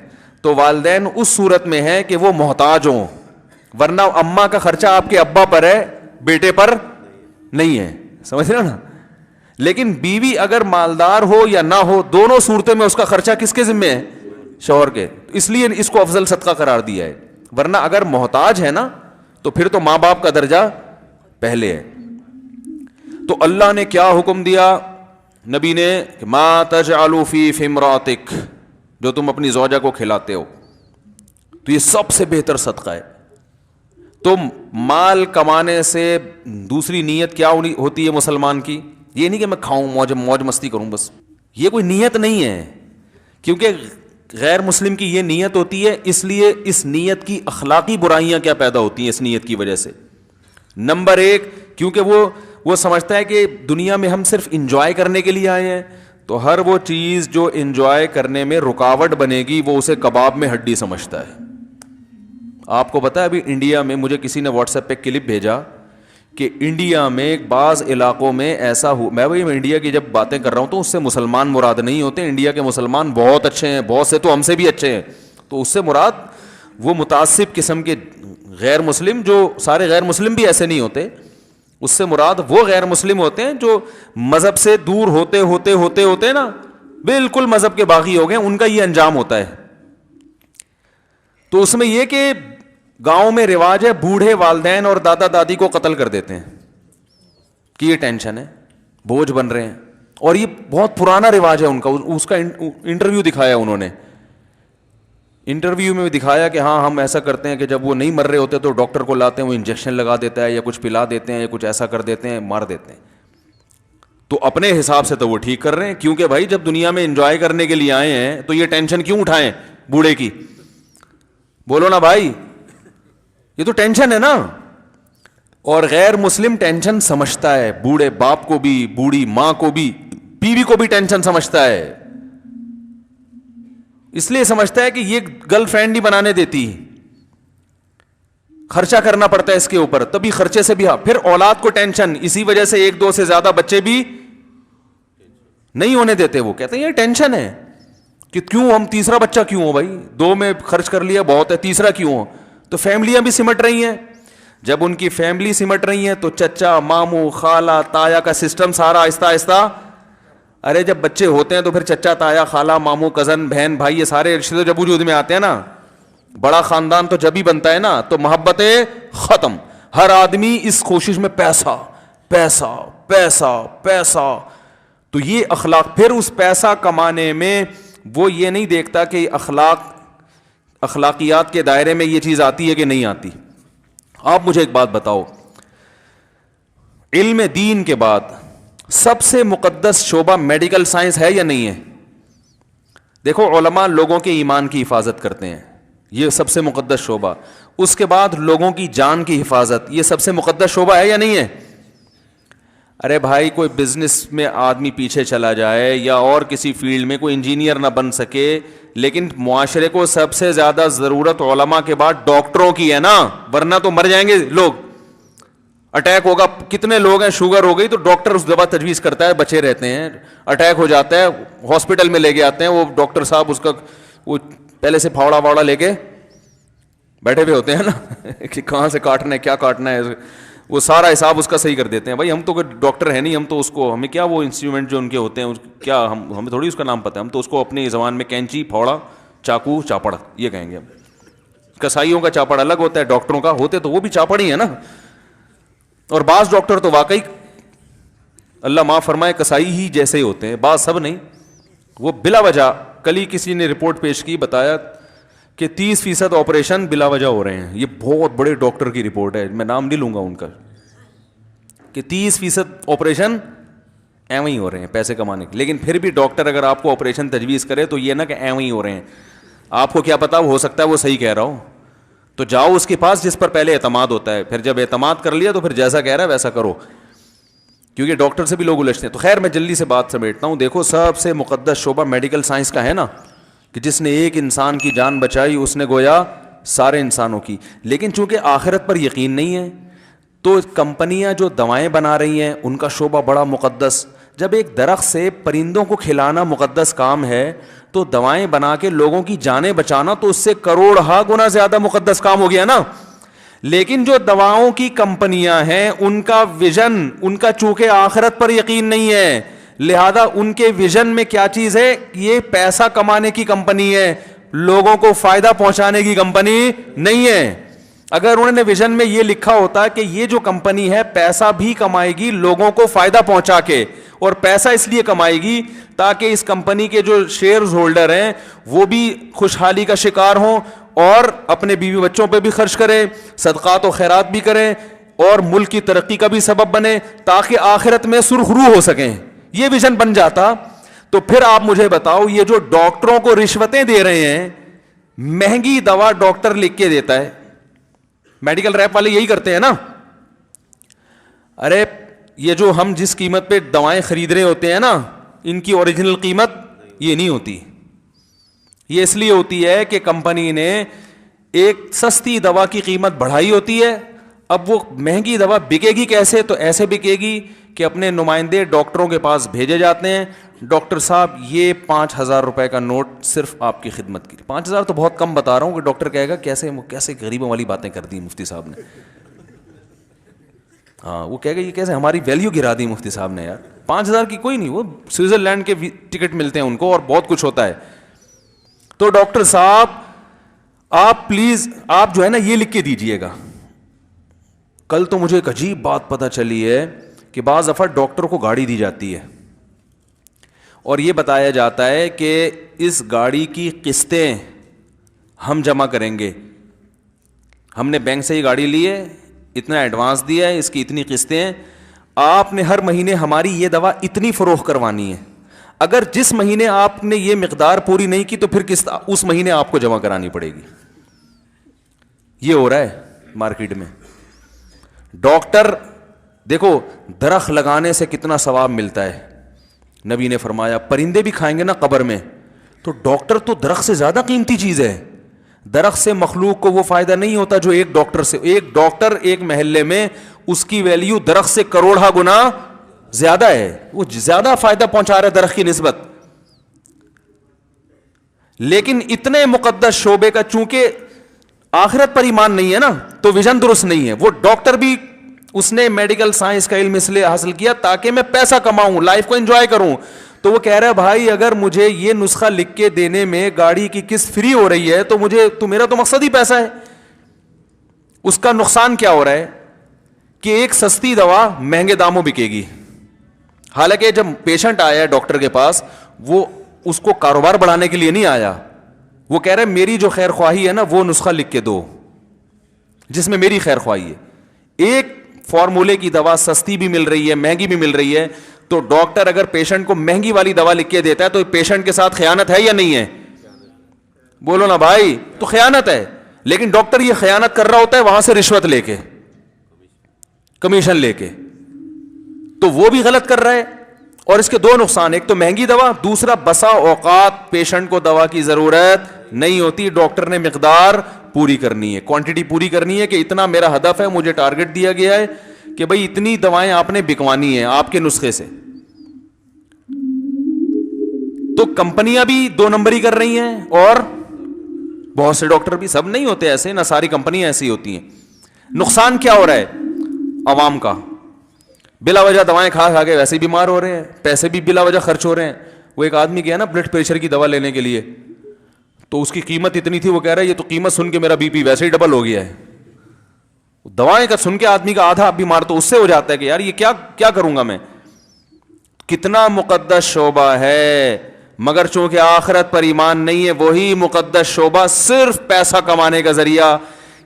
Speaker 2: تو والدین اس صورت میں ہیں کہ وہ محتاج ہوں, ورنہ اماں کا خرچہ آپ کے ابا پر ہے, بیٹے پر نہیں ہے, سمجھ رہے نا. لیکن بیوی اگر مالدار ہو یا نہ ہو, دونوں صورتوں میں اس کا خرچہ کس کے ذمہ ہے, شوہر کے. اس لیے اس کو افضل صدقہ قرار دیا ہے, ورنہ اگر محتاج ہے نا تو پھر تو ماں باپ کا درجہ پہلے ہے. تو اللہ نے کیا حکم دیا نبی نے, ما تجعلوا فی امراتک, جو تم اپنی زوجہ کو کھلاتے ہو, تو یہ سب سے بہتر صدقہ ہے. تو مال کمانے سے دوسری نیت کیا ہوتی ہے مسلمان کی, یہ نہیں کہ میں کھاؤں, موج مستی کروں, بس یہ کوئی نیت نہیں ہے, کیونکہ غیر مسلم کی یہ نیت ہوتی ہے. اس لیے اس نیت کی اخلاقی برائیاں کیا پیدا ہوتی ہیں اس نیت کی وجہ سے. نمبر ایک, کیونکہ وہ سمجھتا ہے کہ دنیا میں ہم صرف انجوائے کرنے کے لیے آئے ہیں, تو ہر وہ چیز جو انجوائے کرنے میں رکاوٹ بنے گی وہ اسے کباب میں ہڈی سمجھتا ہے. آپ کو پتا ہے ابھی انڈیا میں, مجھے کسی نے واٹس ایپ پہ کلپ بھیجا کہ انڈیا میں بعض علاقوں میں ایسا ہو, میں بھائی انڈیا کی جب باتیں کر رہا ہوں تو اس سے مسلمان مراد نہیں ہوتے, انڈیا کے مسلمان بہت اچھے ہیں, بہت سے تو ہم سے بھی اچھے ہیں, تو اس سے مراد وہ متعصب قسم کے غیر مسلم, جو سارے غیر مسلم بھی ایسے نہیں ہوتے, اس سے مراد وہ غیر مسلم ہوتے ہیں جو مذہب سے دور ہوتے ہوتے ہوتے ہوتے نا بالکل مذہب کے باغی ہو گئے, ان کا یہ انجام ہوتا ہے. تو اس میں یہ کہ گاؤں میں رواج ہے, بوڑھے والدین اور دادا دادی کو قتل کر دیتے ہیں کہ یہ ٹینشن ہے, بوجھ بن رہے ہیں, اور یہ بہت پرانا رواج ہے ان کا. اس کا انٹرویو دکھایا انہوں نے, انٹرویو میں دکھایا کہ ہاں ہم ایسا کرتے ہیں کہ جب وہ نہیں مر رہے ہوتے تو ڈاکٹر کو لاتے ہیں, وہ انجیکشن لگا دیتا ہے یا کچھ پلا دیتے ہیں یا کچھ ایسا کر دیتے ہیں, مار دیتے ہیں. تو اپنے حساب سے تو وہ ٹھیک کر رہے ہیں, کیونکہ بھائی جب دنیا میں انجوائے کرنے کے لیے آئے ہیں تو یہ ٹینشن کیوں اٹھائیں بوڑھے کی, بولو نا بھائی, یہ تو ٹینشن ہے نا. اور غیر مسلم ٹینشن سمجھتا ہے, بوڑھے باپ کو بھی, بوڑھی ماں کو بھی, بیوی کو بھی ٹینشن سمجھتا ہے. اس لیے سمجھتا ہے کہ یہ گرل فرینڈ نہیں بنانے دیتی, خرچہ کرنا پڑتا ہے اس کے اوپر, تبھی خرچے سے بھی. پھر اولاد کو ٹینشن, اسی وجہ سے ایک دو سے زیادہ بچے بھی نہیں ہونے دیتے. وہ کہتے ہیں یہ ٹینشن ہے کہ کیوں ہم تیسرا بچہ کیوں ہو, بھائی دو میں خرچ کر لیا بہت ہے, تیسرا کیوں ہو. تو فیملیاں بھی سمٹ رہی ہیں, جب ان کی فیملی سمٹ رہی ہیں تو چچا, ماموں, خالہ, تایا کا سسٹم سارا آہستہ آہستہ. ارے جب بچے ہوتے ہیں تو پھر چچا, تایا, خالہ, ماموں, کزن, بہن, بھائی, یہ سارے رشتے جب وجود میں آتے ہیں نا, بڑا خاندان تو جب ہی بنتا ہے نا, تو محبتیں ختم. ہر آدمی اس کوشش میں پیسہ پیسہ پیسہ پیسہ. تو یہ اخلاق, پھر اس پیسہ کمانے میں وہ یہ نہیں دیکھتا کہ اخلاقیات کے دائرے میں یہ چیز آتی ہے کہ نہیں آتی. آپ مجھے ایک بات بتاؤ, علم دین کے بعد سب سے مقدس شعبہ میڈیکل سائنس ہے یا نہیں ہے؟ دیکھو علماء لوگوں کے ایمان کی حفاظت کرتے ہیں, یہ سب سے مقدس شعبہ. اس کے بعد لوگوں کی جان کی حفاظت, یہ سب سے مقدس شعبہ ہے یا نہیں ہے؟ ارے بھائی کوئی بزنس میں آدمی پیچھے چلا جائے یا اور کسی فیلڈ میں کوئی انجینئر نہ بن سکے، لیکن معاشرے کو سب سے زیادہ ضرورت علماء کے بعد ڈاکٹروں کی ہے نا، ورنہ تو مر جائیں گے لوگ. اٹیک ہوگا، کتنے لوگ ہیں شوگر ہو گئی تو ڈاکٹر اس دوا تجویز کرتا ہے، بچے رہتے ہیں. اٹیک ہو جاتا ہے ہاسپٹل میں لے کے آتے ہیں، وہ ڈاکٹر صاحب اس کا وہ پہلے سے پھاوڑا واڑا لے کے بیٹھے ہوئے ہوتے ہیں نا کہ کہاں سے کاٹنا ہے کیا کاٹنا ہے، وہ سارا حساب اس کا صحیح کر دیتے ہیں. بھائی ہم تو کوئی ڈاکٹر ہے نہیں، ہم تو اس کو، ہمیں کیا وہ انسٹرومنٹ جو ان کے ہوتے ہیں کیا ہمیں تھوڑی اس کا نام پتہ ہے، ہم تو اس کو اپنی زبان میں کینچی، پھاوڑا، چاقو، چاپڑ یہ کہیں گے. ہم کسائیوں کا چاپڑ الگ ہوتا ہے، ڈاکٹروں کا ہوتے تو وہ بھی چاپڑ ہی ہے نا. اور بعض ڈاکٹر تو واقعی اللہ معاف فرمائے کسائی ہی جیسے ہی ہوتے ہیں، بعض سب نہیں. وہ بلا وجہ کل ہی کسی نے رپورٹ پیش کی، بتایا کہ 30% آپریشن بلا وجہ ہو رہے ہیں. یہ بہت بڑے ڈاکٹر کی رپورٹ ہے، میں نام نہیں لوں گا ان کا، کہ 30% آپریشن ایویں ہی ہو رہے ہیں پیسے کمانے کے. لیکن پھر بھی ڈاکٹر اگر آپ کو آپریشن تجویز کرے تو یہ نہ کہ ایویں ہی ہو رہے ہیں، آپ کو کیا پتا ہو سکتا ہے وہ صحیح کہہ رہا ہو. تو جاؤ اس کے پاس جس پر پہلے اعتماد ہوتا ہے، پھر جب اعتماد کر لیا تو پھر جیسا کہہ رہا ہے ویسا کرو، کیونکہ ڈاکٹر سے بھی لوگ الجھتے ہیں. تو خیر میں جلدی سے بات سمیٹتا ہوں. دیکھو سب سے مقدس شعبہ میڈیکل سائنس کا ہے نا، کہ جس نے ایک انسان کی جان بچائی اس نے گویا سارے انسانوں کی. لیکن چونکہ آخرت پر یقین نہیں ہے تو کمپنیاں جو دوائیں بنا رہی ہیں ان کا شعبہ بڑا مقدس. جب ایک درخت سے پرندوں کو کھلانا مقدس کام ہے تو دوائیں بنا کے لوگوں کی جانیں بچانا تو اس سے کروڑہا گنا زیادہ مقدس کام ہو گیا نا. لیکن جو دواؤں کی کمپنیاں ہیں ان کا ویژن، ان کا چونکہ آخرت پر یقین نہیں ہے، لہذا ان کے ویژن میں کیا چیز ہے، یہ پیسہ کمانے کی کمپنی ہے، لوگوں کو فائدہ پہنچانے کی کمپنی نہیں ہے. اگر انہوں نے ویژن میں یہ لکھا ہوتا کہ یہ جو کمپنی ہے پیسہ بھی کمائے گی لوگوں کو فائدہ پہنچا کے، اور پیسہ اس لیے کمائے گی تاکہ اس کمپنی کے جو شیئرز ہولڈر ہیں وہ بھی خوشحالی کا شکار ہوں اور اپنے بیوی بچوں پہ بھی خرچ کریں، صدقات و خیرات بھی کریں اور ملک کی ترقی کا بھی سبب بنے تاکہ آخرت میں سرخ روح ہو سکیں، یہ ویژن بن جاتا. تو پھر آپ مجھے بتاؤ یہ جو ڈاکٹروں کو رشوتیں دے رہے ہیں، مہنگی دوا ڈاکٹر لکھ کے دیتا ہے، میڈیکل ریپ والے یہی کرتے ہیں نا. ارے یہ جو ہم جس قیمت پہ دوائیں خرید رہے ہوتے ہیں نا، ان کی اوریجنل قیمت یہ نہیں ہوتی. یہ اس لیے ہوتی ہے کہ کمپنی نے ایک سستی دوا کی قیمت بڑھائی ہوتی ہے. اب وہ مہنگی دوا بکے گی کیسے؟ تو ایسے بکے گی کہ اپنے نمائندے ڈاکٹروں کے پاس بھیجے جاتے ہیں، ڈاکٹر صاحب یہ 5,000 روپے کا نوٹ صرف آپ کی خدمت کی. 5,000 تو بہت کم بتا رہا ہوں کہ ڈاکٹر کہے گا کیسے غریبوں والی باتیں کر دی مفتی صاحب نے. ہاں وہ کہے گا یہ کیسے ہماری ویلیو گرا دی مفتی صاحب نے. یار 5,000 کی کوئی نہیں، وہ سوئٹزرلینڈ کے ٹکٹ ملتے ہیں ان کو اور بہت کچھ ہوتا ہے. تو ڈاکٹر صاحب آپ پلیز آپ جو ہے نا یہ لکھ کے دیجئے گا. کل تو مجھے ایک عجیب بات پتہ چلی ہے کہ بعض دفعہ ڈاکٹر کو گاڑی دی جاتی ہے اور یہ بتایا جاتا ہے کہ اس گاڑی کی قسطیں ہم جمع کریں گے، ہم نے بینک سے یہ گاڑی لی ہے، اتنا ایڈوانس دیا ہے، اس کی اتنی قسطیں، آپ نے ہر مہینے ہماری یہ دوا اتنی فروخت کروانی ہے. اگر جس مہینے آپ نے یہ مقدار پوری نہیں کی تو پھر قسط اس مہینے آپ کو جمع کرانی پڑے گی. یہ ہو رہا ہے مارکیٹ میں. ڈاکٹر دیکھو درخت لگانے سے کتنا ثواب ملتا ہے. نبی نے فرمایا پرندے بھی کھائیں گے نا قبر میں، تو ڈاکٹر تو درخت سے زیادہ قیمتی چیز ہے. درخت سے مخلوق کو وہ فائدہ نہیں ہوتا جو ایک ڈاکٹر سے. ایک ڈاکٹر ایک محلے میں اس کی ویلیو درخت سے کروڑہ گنا زیادہ ہے، وہ زیادہ فائدہ پہنچا رہا ہے درخت کی نسبت. لیکن اتنے مقدس شعبے کا چونکہ آخرت پر ایمان نہیں ہے نا تو ویژن درست نہیں ہے. وہ ڈاکٹر بھی اس نے میڈیکل سائنس کا علم اس لیے حاصل کیا تاکہ میں پیسہ کماؤں، لائف کو انجوائے کروں. تو وہ کہہ رہا ہے بھائی اگر مجھے یہ نسخہ لکھ کے دینے میں گاڑی کی قسط فری ہو رہی ہے تو میرا تو مقصد ہی پیسہ ہے. اس کا نقصان کیا ہو رہا ہے کہ ایک سستی دوا مہنگے داموں بکے گی. حالانکہ جب پیشنٹ آیا ہے ڈاکٹر کے پاس وہ اس کو کاروبار بڑھانے کے لیے نہیں آیا، وہ کہہ رہے ہیں میری جو خیر خواہی ہے نا وہ نسخہ لکھ کے دو جس میں میری خیر خواہی ہے. ایک فارمولے کی دوا سستی بھی مل رہی ہے مہنگی بھی مل رہی ہے، تو ڈاکٹر اگر پیشنٹ کو مہنگی والی دوا لکھ کے دیتا ہے تو پیشنٹ کے ساتھ خیانت ہے یا نہیں ہے؟ بولو نا بھائی، تو خیانت ہے. لیکن ڈاکٹر یہ خیانت کر رہا ہوتا ہے وہاں سے رشوت لے کے، کمیشن لے کے.
Speaker 1: تو وہ بھی غلط کر رہا ہے. اور اس کے دو نقصان, ایک تو مہنگی دوا, دوسرا بسا اوقات پیشنٹ کو دوا کی ضرورت نہیں ہوتی, ڈاکٹر نے مقدار پوری کرنی ہے, کوانٹٹی پوری کرنی ہے کہ اتنا میرا ہدف ہے, مجھے ٹارگٹ دیا گیا ہے کہ بھئی اتنی دوائیں آپ نے بکوانی ہیں آپ کے نسخے سے. تو کمپنیاں بھی 2 نمبری کر رہی ہیں اور بہت سے ڈاکٹر بھی, سب نہیں ہوتے ایسے, نہ ساری کمپنیاں ایسی ہوتی ہیں. نقصان کیا ہو رہا ہے عوام کا؟ بلا وجہ دوائیں کھا کھا کے ویسے ہی بیمار ہو رہے ہیں, پیسے بھی بلا وجہ خرچ ہو رہے ہیں. وہ ایک آدمی گیا نا بلڈ پریشر کی دوا لینے کے لیے, تو اس کی قیمت اتنی تھی, وہ کہہ رہا ہے یہ تو قیمت سن کے میرا بی پی ویسے ہی ڈبل ہو گیا ہے. دوائیں کا سن کے آدمی کا آدھا بیمار تو اس سے ہو جاتا ہے کہ یار یہ کیا کروں گا میں. کتنا مقدس شعبہ ہے, مگر چونکہ آخرت پر ایمان نہیں ہے, وہی مقدس شعبہ صرف پیسہ کمانے کا ذریعہ.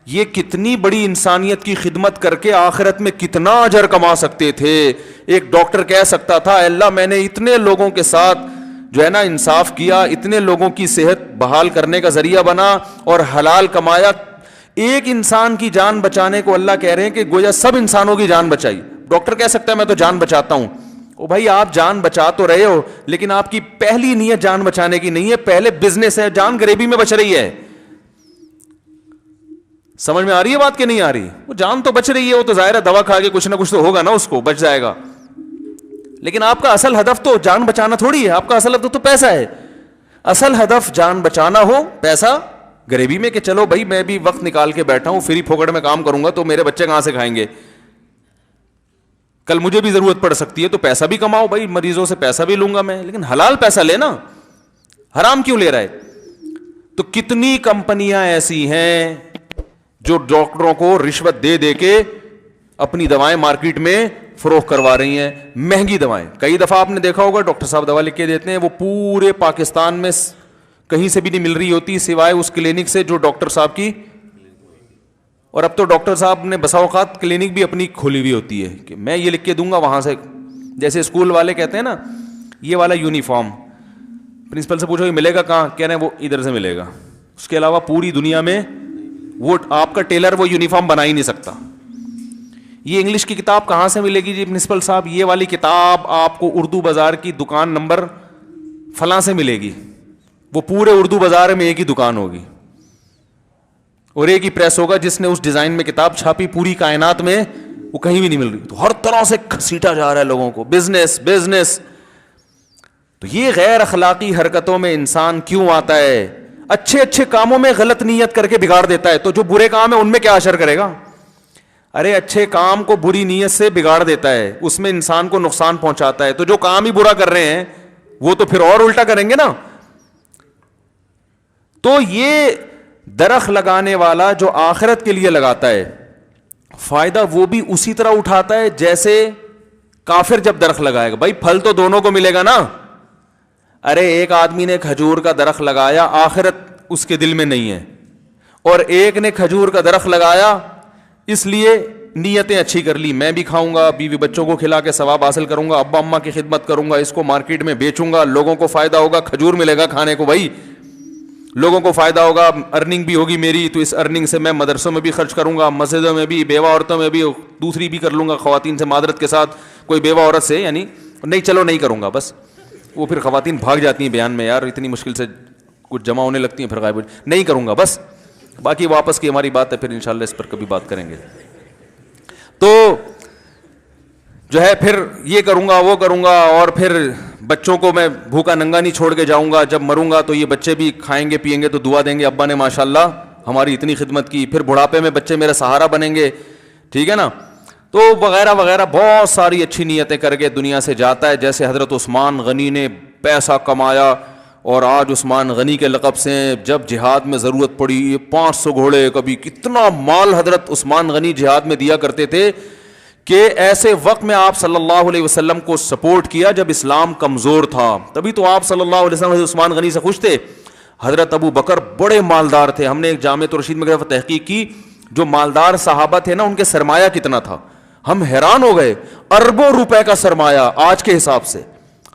Speaker 1: یہ کتنی بڑی انسانیت کی خدمت کر کے آخرت میں کتنا اجر کما سکتے تھے. ایک ڈاکٹر کہہ سکتا تھا اللہ میں نے اتنے لوگوں کے ساتھ جو ہے نا انصاف کیا, اتنے لوگوں کی صحت بحال کرنے کا ذریعہ بنا اور حلال کمایا. ایک انسان کی جان بچانے کو اللہ کہہ رہے ہیں کہ گویا سب انسانوں کی جان بچائی. ڈاکٹر کہہ سکتا ہے میں تو جان بچاتا ہوں. او بھائی آپ جان بچا تو رہے ہو, لیکن آپ کی پہلی نیت جان بچانے کی نہیں ہے, پہلے بزنس ہے, جان غریبی میں بچ رہی ہے. سمجھ میں آ رہی ہے بات کہ نہیں آ رہی؟ وہ جان تو بچ رہی ہے, وہ تو ظاہر ہے دوا کھا کے کچھ نہ کچھ تو ہوگا نا, اس کو بچ جائے گا. لیکن آپ کا اصل ہدف تو جان بچانا تھوڑی ہے, آپ کا اصل ہدف تو پیسہ ہے. اصل ہدف جان بچانا ہو, پیسہ غریبی میں کہ چلو بھائی میں بھی وقت نکال کے بیٹھا ہوں, فری پھوکٹ میں کام کروں گا تو میرے بچے کہاں سے کھائیں گے, کل مجھے بھی ضرورت پڑ سکتی ہے, تو پیسہ بھی کماؤ بھائی, مریضوں سے پیسہ بھی لوں گا میں, لیکن حلال پیسہ لینا, حرام کیوں لے رہا ہے. تو کتنی کمپنیاں ایسی ہیں جو ڈاکٹروں کو رشوت دے دے کے اپنی دوائیں مارکیٹ میں فروخت کروا رہی ہیں, مہنگی دوائیں. کئی دفعہ آپ نے دیکھا ہوگا ڈاکٹر صاحب دوا لکھ کے دیتے ہیں, وہ پورے پاکستان میں کہیں سے بھی نہیں مل رہی ہوتی سوائے اس کلینک سے جو ڈاکٹر صاحب کی. اور اب تو ڈاکٹر صاحب نے بسا اوقات کلینک بھی اپنی کھولی ہوئی ہوتی ہے کہ میں یہ لکھ کے دوں گا وہاں سے. جیسے اسکول والے کہتے ہیں نا یہ والا یونیفارم, پرنسپل سے پوچھو یہ ملے گا کہاں, کہہ رہے ہیں وہ ادھر سے ملے گا, اس کے علاوہ پوری دنیا میں وہ آپ کا ٹیلر وہ یونیفارم بنا ہی نہیں سکتا. یہ انگلش کی کتاب کہاں سے ملے گی جی پرنسپل صاحب, یہ والی کتاب آپ کو اردو بازار کی دکان نمبر فلاں سے ملے گی. وہ پورے اردو بازار میں ایک ہی دکان ہوگی اور ایک ہی پریس ہوگا جس نے اس ڈیزائن میں کتاب چھاپی, پوری کائنات میں وہ کہیں بھی نہیں مل رہی. تو ہر طرح سے گھسیٹا جا رہا ہے لوگوں کو, بزنس. تو یہ غیر اخلاقی حرکتوں میں انسان کیوں آتا ہے؟ اچھے اچھے کاموں میں غلط نیت کر کے بگاڑ دیتا ہے. تو جو برے کام ہے ان میں کیا اثر کرے گا؟ ارے اچھے کام کو بری نیت سے بگاڑ دیتا ہے, اس میں انسان کو نقصان پہنچاتا ہے. تو جو کام ہی برا کر رہے ہیں وہ تو پھر اور الٹا کریں گے نا. تو یہ درخت لگانے والا جو آخرت کے لیے لگاتا ہے, فائدہ وہ بھی اسی طرح اٹھاتا ہے جیسے کافر جب درخت لگائے گا. بھائی پھل تو دونوں کو ملے گا نا. ارے ایک آدمی نے کھجور کا درخت لگایا, آخرت اس کے دل میں نہیں ہے, اور ایک نے کھجور کا درخت لگایا اس لیے نیتیں اچھی کر لی, میں بھی کھاؤں گا, بیوی بچوں کو کھلا کے ثواب حاصل کروں گا, ابا اماں کی خدمت کروں گا, اس کو مارکیٹ میں بیچوں گا, لوگوں کو فائدہ ہوگا, کھجور ملے گا کھانے کو, بھائی لوگوں کو فائدہ ہوگا, ارننگ بھی ہوگی میری, تو اس ارننگ سے میں مدرسوں میں بھی خرچ کروں گا, مسجدوں میں بھی, بیوہ عورتوں میں بھی, دوسری بھی کر لوں گا خواتین سے معذرت کے ساتھ, کوئی بیوہ عورت سے یعنی نہیں, چلو نہیں کروں گا بس. وہ پھر خواتین بھاگ جاتی ہیں بیان میں, یار اتنی مشکل سے کچھ جمع ہونے لگتی ہیں, پھر غائب نہیں کروں گا بس. باقی واپس کی ہماری بات ہے, پھر انشاءاللہ اس پر کبھی بات کریں گے. تو جو ہے پھر یہ کروں گا وہ کروں گا, اور پھر بچوں کو میں بھوکا ننگا نہیں چھوڑ کے جاؤں گا, جب مروں گا تو یہ بچے بھی کھائیں گے پیئیں گے تو دعا دیں گے ابا نے ماشاءاللہ ہماری اتنی خدمت کی, پھر بڑھاپے میں بچے میرا سہارا بنیں گے, ٹھیک ہے نا. تو وغیرہ وغیرہ بہت ساری اچھی نیتیں کر کے دنیا سے جاتا ہے. جیسے حضرت عثمان غنی نے پیسہ کمایا, اور آج عثمان غنی کے لقب سے جب جہاد میں ضرورت پڑی 500 گھوڑے, کبھی کتنا مال حضرت عثمان غنی جہاد میں دیا کرتے تھے کہ ایسے وقت میں آپ صلی اللہ علیہ وسلم کو سپورٹ کیا جب اسلام کمزور تھا. تبھی تو آپ صلی اللہ علیہ وسلم حضرت عثمان غنی سے خوش تھے. حضرت ابو بکر بڑے مالدار تھے, ہم نے ایک جامع الرشید میں تحقیق کی, جو مالدار صحابہ تھے نا ان کے سرمایہ کتنا تھا, ہم حیران ہو گئے, اربوں روپے کا سرمایہ آج کے حساب سے.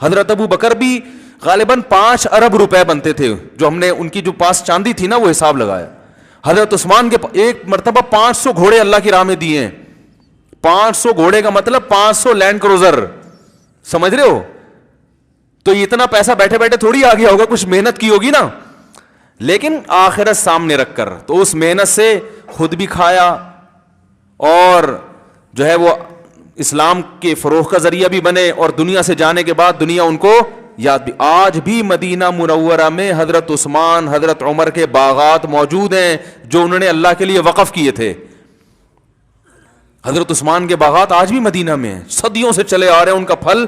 Speaker 1: حضرت ابو بکر بھی غالباً 5 ارب روپے بنتے تھے, جو ہم نے ان کی جو پاس چاندی تھی نا وہ حساب لگایا. حضرت عثمان کے ایک مرتبہ 500 گھوڑے اللہ کی راہ میں دیے ہیں, 500 گھوڑے کا مطلب 500 لینڈ کروزر, سمجھ رہے ہو؟ تو اتنا پیسہ بیٹھے بیٹھے تھوڑی آ گیا ہوگا, کچھ محنت کی ہوگی نا. لیکن آخرت سامنے رکھ کر, تو اس محنت سے خود بھی کھایا اور جو ہے وہ اسلام کے فروغ کا ذریعہ بھی بنے, اور دنیا سے جانے کے بعد دنیا ان کو یاد بھی. آج بھی مدینہ منورہ میں حضرت عثمان حضرت عمر کے باغات موجود ہیں جو انہوں نے اللہ کے لیے وقف کیے تھے. حضرت عثمان کے باغات آج بھی مدینہ میں ہیں, صدیوں سے چلے آ رہے ہیں, ان کا پھل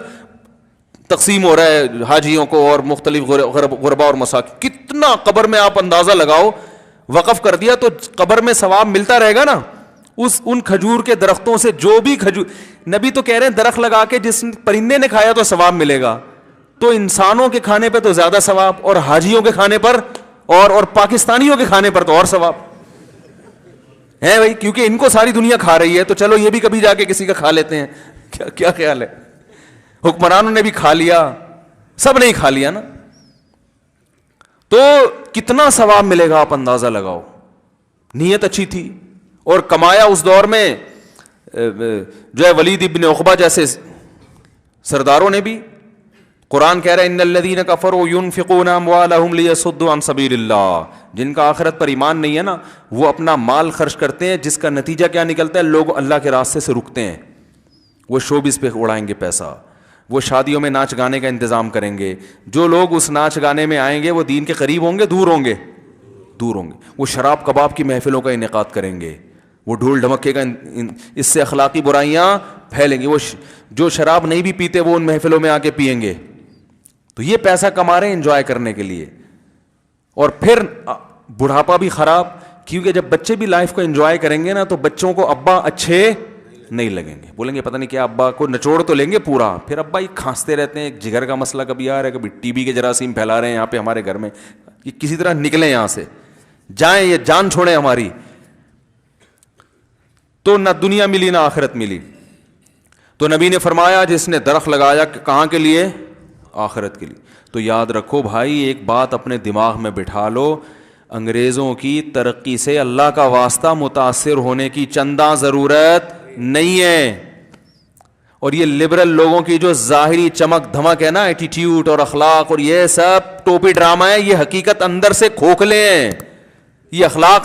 Speaker 1: تقسیم ہو رہا ہے حاجیوں کو اور مختلف غربا اور مساکین. کتنا قبر میں آپ اندازہ لگاؤ, وقف کر دیا تو قبر میں ثواب ملتا رہے گا نا. ان کھجور کے درختوں سے جو بھی کھجور, نبی تو کہہ رہے ہیں درخت لگا کے جس پرندے نے کھایا تو ثواب ملے گا, تو انسانوں کے کھانے پہ تو زیادہ ثواب, اور حاجیوں کے کھانے پر اور پاکستانیوں کے کھانے پر تو اور ثواب ہے بھائی, کیونکہ ان کو ساری دنیا کھا رہی ہے, تو چلو یہ بھی کبھی جا کے کسی کا کھا لیتے ہیں. کیا خیال ہے؟ حکمرانوں نے بھی کھا لیا, سب نے ہی کھا لیا نا, تو کتنا ثواب ملے گا آپ اندازہ لگاؤ. نیت اچھی تھی اور کمایا اس دور میں جو ہے ولید ابن عقبہ جیسے سرداروں نے بھی. قرآن کہہ رہا ہے ان الذین کفروا ينفقون اموالهم لیصدوا عن سبیل اللہ, جن کا آخرت پر ایمان نہیں ہے نا وہ اپنا مال خرچ کرتے ہیں جس کا نتیجہ کیا نکلتا ہے, لوگ اللہ کے راستے سے رکتے ہیں. وہ شوبز پہ اڑائیں گے پیسہ, وہ شادیوں میں ناچ گانے کا انتظام کریں گے. جو لوگ اس ناچ گانے میں آئیں گے وہ دین کے قریب ہوں گے دور ہوں گے؟ دور ہوں گے. وہ شراب کباب کی محفلوں کا انعقاد کریں گے, وہ ڈھول ڈھمکے کا, اس سے اخلاقی برائیاں پھیلیں گی. وہ جو شراب نہیں بھی پیتے وہ ان محفلوں میں آ کے پئیں گے. تو یہ پیسہ کما رہے ہیں انجوائے کرنے کے لیے, اور پھر بڑھاپا بھی خراب, کیونکہ جب بچے بھی لائف کو انجوائے کریں گے نا تو بچوں کو ابا اچھے نہیں لگیں گے, بولیں گے پتہ نہیں کیا, ابا کو نچوڑ تو لیں گے پورا, پھر ابا یہ کھانستے رہتے ہیں, ایک جگر کا مسئلہ کبھی آ رہا ہے, کبھی ٹی بی کے جراثیم پھیلا رہے ہیں یہاں پہ ہمارے گھر میں, یہ کسی طرح نکلیں یہاں سے, جائیں یہ جان چھوڑیں ہماری. تو نہ دنیا ملی نہ آخرت ملی. تو نبی نے فرمایا جس نے درخت لگایا کہاں کے لیے؟ آخرت کے لیے. تو یاد رکھو بھائی, ایک بات اپنے دماغ میں بٹھا لو, انگریزوں کی ترقی سے اللہ کا واسطہ متاثر ہونے کی چندہ ضرورت نہیں ہے. اور یہ لبرل لوگوں کی جو ظاہری چمک دھمک ہے نا, ایٹیٹیوڈ اور اخلاق اور یہ سب ٹوپی ڈرامہ ہے, یہ حقیقت اندر سے کھوکھلے ہیں. یہ اخلاق